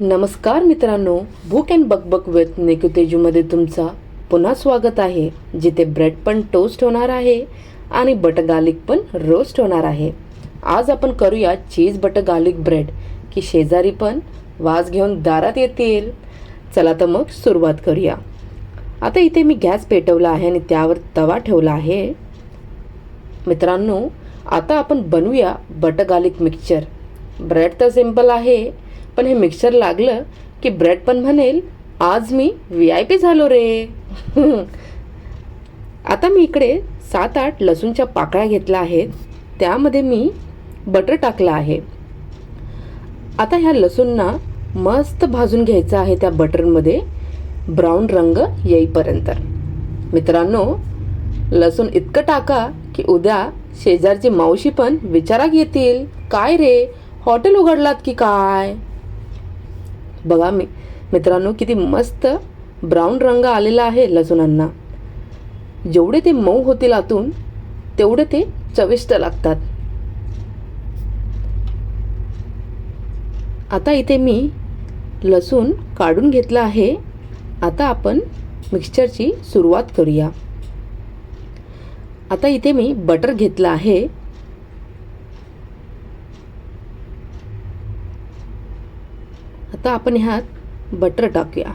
नमस्कार मित्रांनो, भूक अँड बकबक विथ निकू तेजूमध्ये तुमचा पुन्हा स्वागत आहे. जिथे ब्रेड पण टोस्ट होणार आहे आणि बटर गार्लिक पण रोस्ट होणार आहे. आज आपण करूया चीज बटर गार्लिक ब्रेड की शेजारी पण वास घेऊन दारात येतील. चला तर मग सुरुवात करूया. आता इथे मी गॅस पेटवला आहे आणि त्यावर तवा ठेवला आहे. मित्रांनो, आता आपण बनवूया बटर गार्लिक मिक्सचर. ब्रेड तर सिंपल आहे, पण हे मिक्सचर लागलं की ब्रेड पण म्हणेल आज मी VIP झालो रे. आता मी इकडे 7-8 लसूणच्या पाकळ्या घेतल्या आहेत. त्यामध्ये मी बटर टाकलं आहे. आता ह्या लसूणना मस्त भाजून घ्यायचं आहे त्या बटरमध्ये ब्राऊन रंग येईपर्यंत. मित्रांनो, लसूण इतकं टाका की उद्या शेजारची मावशी पण विचाराक येतील, काय रे हॉटेल उघडलात की काय. बघा मित्रांनो, किती मस्त ब्राऊन रंग आलेला आहे लसूणांना. जेवढे ते मऊ होतील आतून तेवढे ते चविष्ट लागतात. आता इथे मी लसूण काढून घेतला आहे. आता आपण मिक्सचरची सुरुवात करूया. आता इथे मी बटर घेतलं आहे. आता आपण ह्यात बटर टाकूया.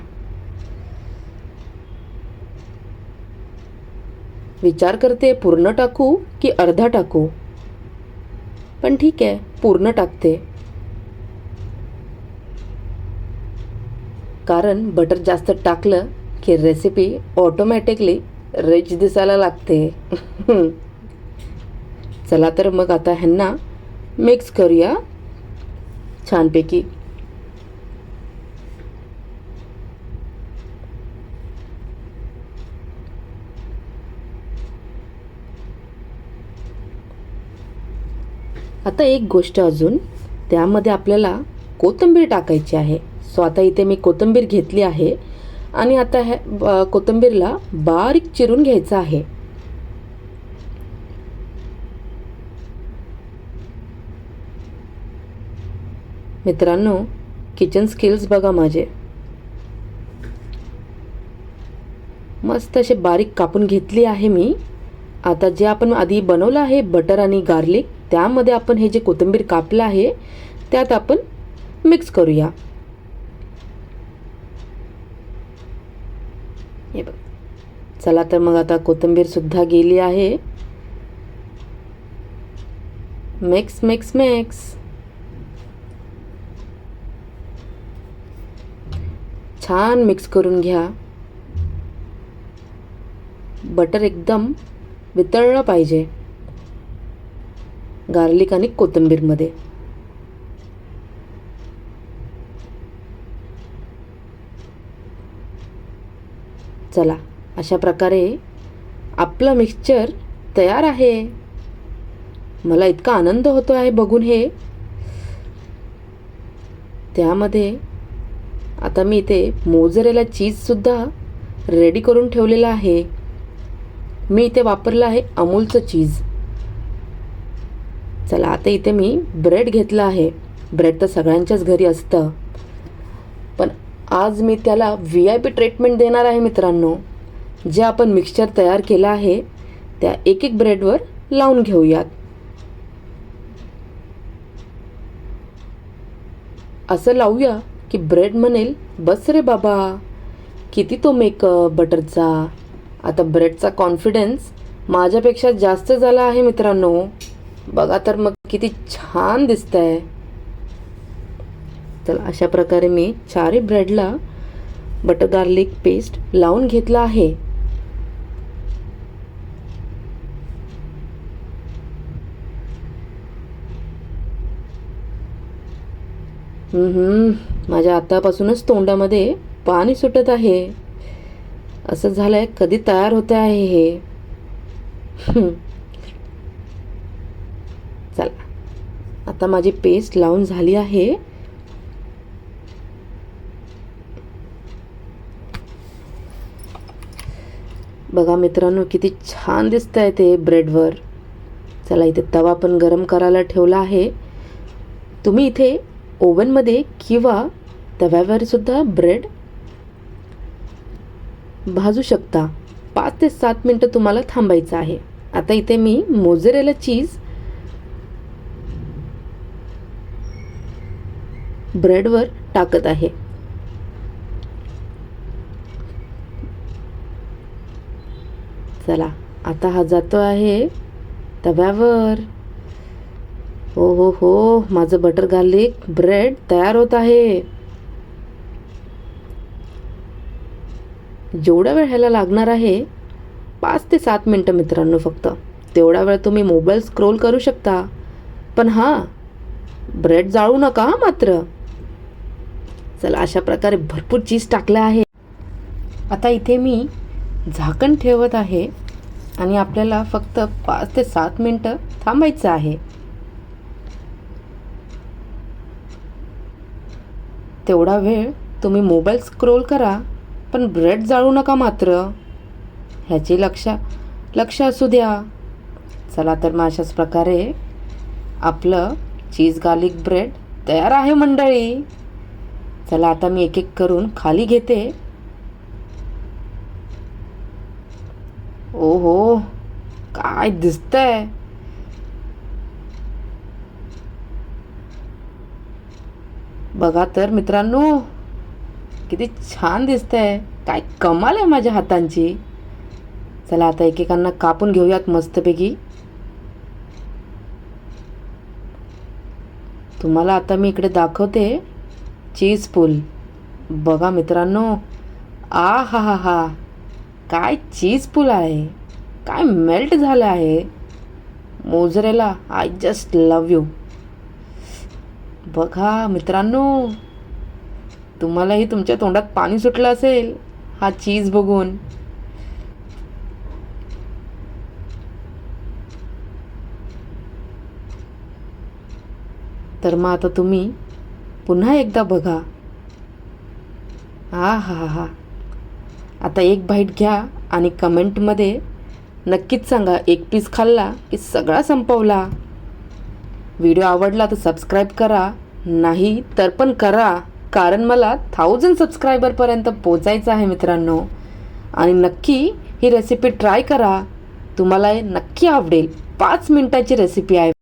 विचार करते पूर्ण टाकू की अर्धा टाकू, पण ठीक आहे, पूर्ण टाकते. कारण बटर जास्त टाकलं की रेसिपी ऑटोमॅटिकली रिच दिसायला लागते. चला तर मग आता ह्यांना मिक्स करूया छानपैकी. आता एक गोष्ट अजून, त्यामध्ये आपल्याला कोथिंबीर टाकायची आहे. सो आता इथे मी कोथिंबीर घेतली आहे आणि आता ह्या कोथिंबीरला बारीक चिरून घ्यायचं आहे. मित्रांनो, किचन स्किल्स बघा माझे. मस्त असे बारीक कापून घेतली आहे मी. आता जे आपण आधी बनवलं आहे बटर आणि गार्लिक, त्यामध्ये आपण हे जे कोथिंबीर कापलं आहे त्यात आपण मिक्स करूया. हे बघ. चला तर मग आता कोथिंबीर सुद्धा गेली आहे. Mix mix mix. छान मिक्स करून घ्या. बटर एकदम वितळलं पाहिजे गार्लिक आणि कोथिंबीरमध्ये. चला, अशा प्रकारे आपलं मिक्सचर तयार आहे. मला इतका आनंद होतो आहे बघून हे. त्यामध्ये आता मी इथे मोझरेला चीजसुद्धा रेडी करून ठेवलेलं आहे. मी इथे वापरलं आहे अमूलचं चीज. चला, आता इथे मी ब्रेड घेतला आहे. ब्रेड तर सगळ्यांच्याच घरी असतं, पण आज मी त्याला VIP ट्रीटमेंट देणार आहे मित्रांनो. जे आपण मिक्सचर तयार केलं आहे त्या एक एक ब्रेडवर लावून घेऊयात. असं लावूया की ब्रेड म्हणेल, बस रे बाबा, किती तो मेकअप बटरचा. आता ब्रेडचा कॉन्फिडन्स माझ्यापेक्षा जास्त झाला आहे मित्रांनो. बघा तर मग किती छान दिसतंय. चला, अशा प्रकारे मी 4 ब्रेडला बटर गार्लिक पेस्ट लावून घेतला आहे. माझ्या आतापासूनच तोंडामध्ये पाणी सुटत आहे. असं झालंय, कधी तयार होते आहे हे. चला, आता माझी पेस्ट लावून झाली आहे. बघा मित्रांनो, किती छान दिसतंय ते ब्रेडवर. चला, इथे तवा पण गरम करायला ठेवला आहे. तुम्ही इथे ओव्हनमध्ये किंवा तव्यावर सुद्धा ब्रेड भाजू शकता. 5 ते 7 मिनटं तुम्हाला थांबायचं आहे. आता इथे मी मोझरेला चीज ब्रेडवर टाकत आहे. चला, आता हा जातो आहे तव्यावर. हो हो हो, माझं बटर गार्लिक ब्रेड तयार होत आहे. जेवढा वेळ ह्याला लागणार आहे 5 ते 7 मिनटं मित्रांनो फक्त. तेवढा वेळ तुम्ही मोबाईल स्क्रोल करू शकता. पण हां, ब्रेड जाळू नका मात्र. चला, अशा प्रकारे भरपूर चीज टाकलं आहे. आता इथे मी झाकण ठेवत आहे आणि आपल्याला फक्त 5 ते 7 मिनटं थांबायचं आहे. तेवढा वेळ तुम्ही मोबाईल स्क्रोल करा, पण ब्रेड जाळू नका मात्र. ह्याची लक्ष असू द्या. चला तर मग अशाच प्रकारे आपलं चीज गार्लिक ब्रेड तयार आहे मंडळी. चला, आता मी एक एक करून खाली घेते. ओहो, काय दिसतंय. बघा तर मित्रांनो, किती छान दिसतंय. काय कमाल आहे माझ्या हातांची. चला, आता एकेकांना कापून घेऊयात मस्तपैकी. तुम्हाला आता मी इकडे दाखवते चीज पूल. बघा मित्रांनो, आ हा हा हा, काय चीज पूल आहे. काय मेल्ट झालं आहे. Mozzarella, I just love you. बघा मित्रांनो, तुम्हालाही तुमच्या तोंडात पाणी सुटलं असेल हा चीज बघून. तर मग आता तुम्ही पुन्हा एकदा बघा. हा हा हा, आता एक बाईट घ्या आणि कमेंटमध्ये नक्कीच सांगा, एक पीस खाल्ला की सगळा संपवला. व्हिडिओ आवडला तर सबस्क्राईब करा, नाही तर पण करा, कारण मला 1000 सबस्क्रायबरपर्यंत पोचायचं आहे मित्रांनो. आणि नक्की ही रेसिपी ट्राय करा, तुम्हाला नक्की आवडेल. 5 मिनिटाची रेसिपी आहे.